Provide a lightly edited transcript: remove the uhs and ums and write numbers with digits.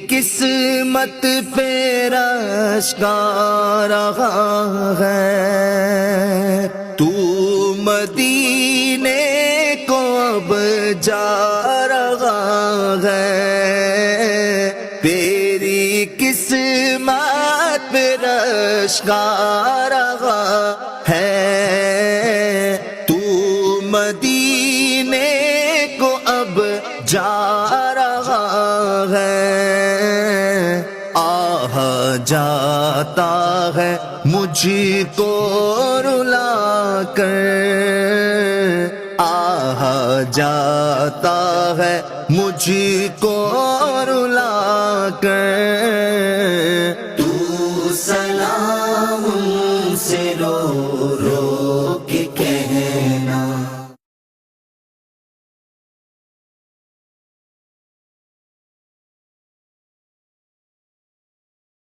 قسمت پہ رشک آ رہا ہے، تو مدینے کو اب جا رہا ہے، تیری قسمت پہ رشک آ رہا ہے، تو مدینے کو اب جا رہا ہے۔ آہ جاتا ہے مجھ کو رلا کر، آہ جاتا ہے مجھ کو رلا کر،